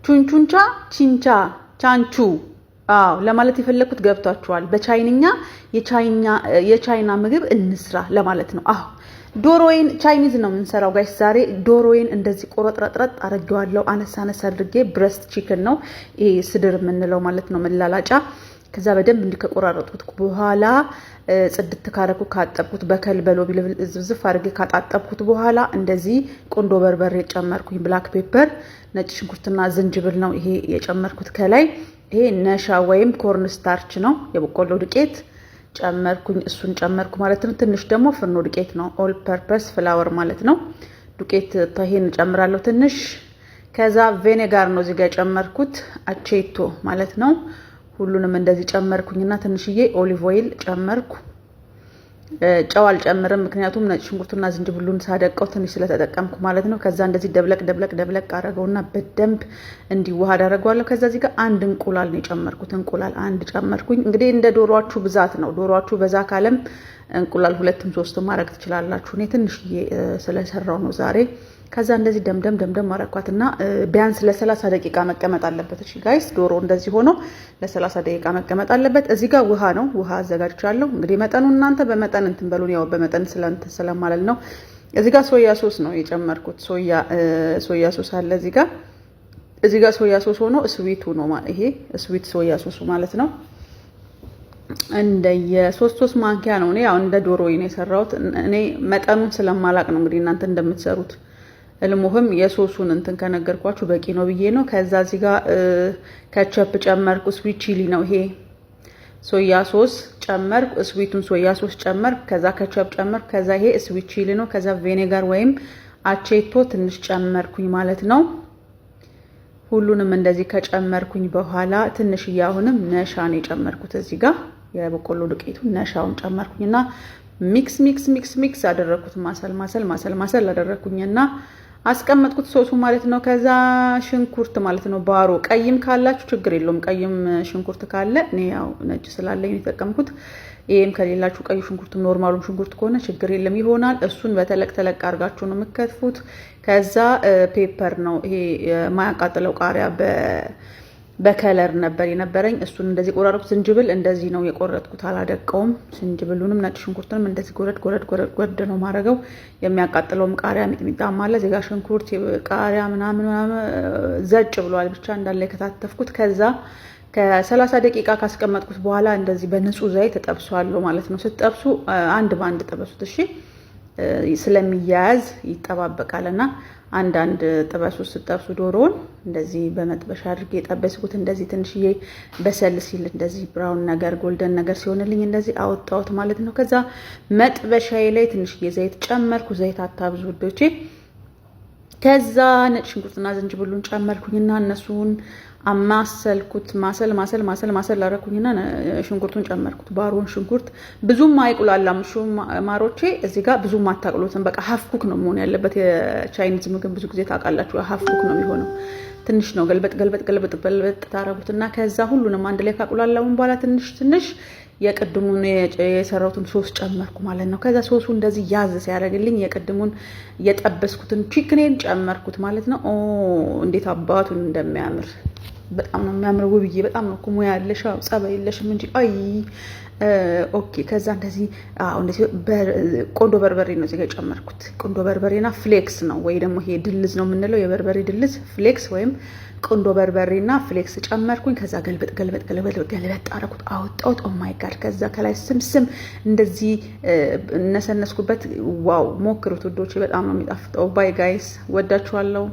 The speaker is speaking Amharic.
ቹንቹንቻ ቺንቻ ቻንቹ ለማለት የፈለኩት ገብቷችኋል። በቻይንኛ የቻይና ምግብ እንስራ ለማለት ነው። ዶሮዬን ቻይኒዝ ነው የምንሰራው ጋይስ። ዛሬ ዶሮዬን እንደዚህ ቆረጥረጥረጥ አረጋዋለሁ። አነሳ አድርጌ ብረስት ቺክን ነው ይሄ ስድር የምንለው ማለት ነው፣ መላላጫ። ከዛ በደንብ እንዲከቆራረጥኩት በኋላ ጽድት ካረኩ ካጠብኩት በከል በሎቢ ዝብዝፍ አድርጌ ካጣጠብኩት በኋላ እንደዚህ ቆንዶ በርበሬ ጨመርኩኝ። ብላክ ፔፐር፣ ነጭ ሽንኩርትና ዝንጅብል ነው ይሄ የጨመርኩት ከላይ። ይሄ ነሻ ወይም ኮርን ስታርች ነው፣ የበቆሎ ዱቄት ጨመርኩኝ። እሱን ጨመርኩ ማለት ነው። ትንሽ ደግሞ ፍርኖ ዱቄት ነው፣ ኦል ፐርፐስ ፍላወር ማለት ነው። ዱቄት ይሄን ጨምራለሁ ትንሽ። ከዛ ቬኔጋር ነው እዚህ ጋር ጨመርኩት፣ አቼቶ ማለት ነው። ሁሉንም እንደዚህ ጨመርኩኝና ትንሽዬ ኦሊቭ ኦይል ጨመርኩ። ጨው አልጨምርም ምክንያቱም ነጭ ሽንኩርቱና ዝንጅብሉን ሳደቀው ትንሽ ስለተጠቀምኩ ማለት ነው። ከዛ እንደዚህ ደብለቅ አረገውና በደንብ እንዲዋሃድ አረጋዋለሁ። ከዛ እዚህ ጋር አንድ እንቁላል ነው የጨመርኩት። እንቁላል አንድ ጨመርኩኝ። እንግዲህ እንደ ዶሮአችሁ ብዛት ነው። ዶሮአችሁ በዛ ካለም እንቁላል 2ም 3ም ማድረግ ትችላላችሁ። እኔ ትንሽዬ ስለሰራው ነው ዛሬ። ከዛ እንደዚህ ደምደም አረኳትና ቢያንስ ለ30 ደቂቃ መቀመጥ አለበት። እሺ ጋይስ፣ ዶሮ እንደዚህ ሆኖ ለ30 ደቂቃ መቀመጥ አለበት። እዚህ ጋር ውሃ ነው፣ ውሃ አዘጋጅቻለሁ። እንግዲህ መጠኑ እናንተ በመጠን እንትን በሉን፣ ያው በመጠን ስለማለት ነው። እዚህ ጋር ሶያ ሶስ ነው የጨመርኩት። ሶያ ሶስ አለ እዚህ ጋር ሶያ ሶስ ሆኖ ስዊቱ ነው ይሄ ስዊት ሶያ ሶሱ ማለት ነው። እንደ የ3 ማንኪያ ነው። እኔ ያው እንደ ዶሮ ነው የሰራሁት። እኔ መጠኑን ስለማላቅ ነው እንግዲህ እናንተ እንደምትሰሩት። እልሙህም የሶሱን እንትን ከነገርኳችሁ በቂ ነው ብዬ ነው። ከዛ እዚህ ጋር ከቸፕ ጨመርኩ። ስዊት ቺሊ ነው ይሄ። ሶያ ሶስ ጨመርኩ፣ ስዊቱን ሶያ ሶስ ጨመርኩ። ከዛ ከቸፕ ጨመርኩ። ከዛ ይሄ ስዊት ቺሊ ነው። ከዛ ቬኔጋር ወይም አቼቶ ትንሽ ጨመርኩኝ ማለት ነው። ሁሉንም እንደዚህ ከጨመርኩኝ በኋላ ትንሽ አሁንም ነሻ ነው የጨመርኩት። እዚህ ጋር የበቆሎ ዱቄቱን ነሻውን ጨመርኩኝና ሚክስ አደረኩት። ማሰል አደረኩኝና አስቀመጥኩት ሶሱ ማለት ነው። ከዛ ሽንኩርት ማለት ነው፣ ባሮ ቀይም ካላችሁ ችግር የለውም። ቀይም ሽንኩርት ካለ እኔ ያው ነጭ ስላለኝ የተጠቀምኩት። ይሄም ከሌላችሁ ቀይ ሽንኩርት ኖርማሉም ሽንኩርት ከሆነ ችግር የለም ይሆናል። እሱን በተለቅ አድርጋችሁ ነው የምትከትፉት። ከዛ ፔፐር ነው ይሄ የማያቃጥለው ቃሪያ በከለር ነበር የነበረኝ። እሱን እንደዚህ ቆራረጥኩት። ዝንጅብል እንደዚህ ነው የቆረጥኩት፣ አላደቀውም። ዝንጅብሉንም ነጭ ሽንኩርቱንም እንደዚህ ጎረድ ነው ማረገው። የሚያቃጥለውም ቃሪያ ሚጥሚጣም አለ እዚህ ጋር። ሽንኩርት ቃሪያ ምናምን ዘጭ ብሏል። ብቻ እንዳለ የከታተፍኩት። ከዛ ከ30 ደቂቃ ካስቀመጥኩት በኋላ እንደዚህ በንጹህ ዘይት ተጠብሷለሁ ማለት ነው። ስትጠብሱ አንድ ባንድ ጠበሱት እሺ፣ ስለሚያያዝ ይጠባበቃልና አንዳንድ ጥበሱ ስትጠብሱ ዶሮውን እንደዚህ በመጥበሻ አድርጌ የጠበስኩት። እንደዚህ ትንሽዬ በሰል ሲል እንደዚህ ብራውን ነገር ጎልደን ነገር ሲሆንልኝ እንደዚህ አወጣሁት ማለት ነው። ከዛ መጥበሻዬ ላይ ትንሽዬ ዘይት ጨመርኩ። ዘይት አታብዙ ውዶቼ። ከዛ ነጭ ሽንኩርትና ዝንጅብሉን ጨመርኩኝና እነሱን አማሰልኩት። ማሰል አረኩኝና ሽንኩርቱን ጨመርኩት። ባሮን ሽንኩርት ብዙም አይቁላላም ማሮቼ። እዚህ ጋር ብዙም አታቅሉትም። በቃ ሀፍ ኩክ ነው መሆን ያለበት። የቻይኒዝ ምግብ ብዙ ጊዜ ታውቃላችሁ ሀፍ ኩክ ነው የሚሆነው። ትንሽ ነው ገልበጥ ታረጉትና ከዛ ሁሉንም አንድ ላይ ካቁላላውን በኋላ ትንሽ የቅድሙን የሰራሁትን ሶስ ጨመርኩ ማለት ነው። ከዛ ሶሱ እንደዚህ ያዝ ሲያደርግልኝ የቅድሙን የጠበስኩትን ቺክኔን ጨመርኩት ማለት ነው። እንዴት አባቱን እንደሚያምር በጣም ነው የሚያምር ውብዬ። በጣም ነው ኩሙ ያለሽ ጸባይ የለሽም እንጂ አይ ኦኬ። ከዛ እንደዚህ ቆንዶ በርበሬ ነው እዚህ ጋር ጨመርኩት። ቆንዶ በርበሬና ፍሌክስ ነው ወይ ደግሞ ይሄ ድልዝ ነው የምንለው፣ የበርበሬ ድልዝ ፍሌክስ ወይም ቆንዶ በርበሬና ፍሌክስ ጨመርኩኝ። ከዛ ገልበጥ አረኩት፣ አወጣሁት። ኦ ማይ ጋድ። ከዛ ከላይ ስም እንደዚህ እነሰነስኩበት። ዋው ሞክሩት ውዶቼ፣ በጣም ነው የሚጣፍጠው። ባይ ጋይስ፣ ወዳችኋለሁ።